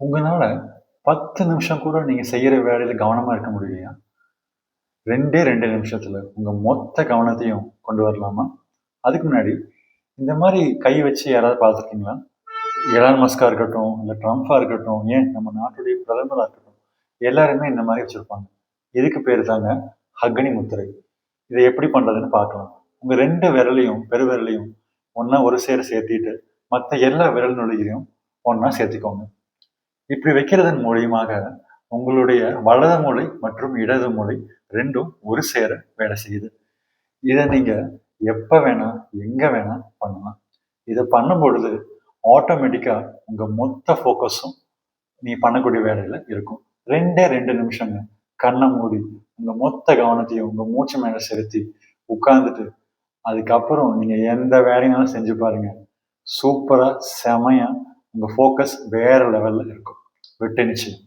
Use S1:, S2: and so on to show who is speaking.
S1: உங்களால 10 நிமிஷம் கூட நீங்க செய்யற வேலையில கவனமா இருக்க முடியலையா? 2 நிமிஷத்துல உங்க மொத்த கவனத்தையும் கொண்டு வரலாமா? அதுக்கு முன்னாடி இந்த மாதிரி கை வச்சு யாராவது பார்த்துருக்கீங்களா? எலான் மஸ்கா இருக்கட்டும், இல்ல ட்ரம்ப்பா இருக்கட்டும், ஏன் நம்ம நாட்டுடைய பிரதமரா இருக்கட்டும், எல்லாருமே இந்த மாதிரி வச்சிருப்பாங்க. இதுக்கு பேரு தாங்க அக்னி முத்திரை. இதை எப்படி பண்றதுன்னு பார்க்கலாம். உங்க 2 விரலையும், பெருவிரலையும் ஒண்ணா ஒரு சேர சேர்த்திட்டு, மத்த எல்லா விரல் நுனிகளையும் ஒண்ணா சேர்த்துக்கோங்க. இப்படி வைக்கிறதன் மூலியமாக உங்களுடைய வலது மூளை மற்றும் இடது மூளை 2ம் ஒரு சேர வேலை செய்யுது. இதை நீங்க எப்ப வேணா, எங்க வேணா பண்ணலாம். இதை பண்ணும் பொழுது ஆட்டோமேட்டிக்கா உங்க மொத்த ஃபோக்கஸும் நீ பண்ணக்கூடிய வேலையில இருக்கும். 2 நிமிஷங்க. கண்ணை மூடி உங்க மொத்த கவனத்தையும் உங்க மூச்சு மேல செலுத்தி உட்கார்ந்துட்டு அதுக்கப்புறம் நீங்க எந்த வேலைனாலும் செஞ்சு பாருங்க. சூப்பரா, செமையா உங்க ஃபோக்கஸ் வேற லெவல்ல இருக்கும். வெட்ட நிச்சயம்.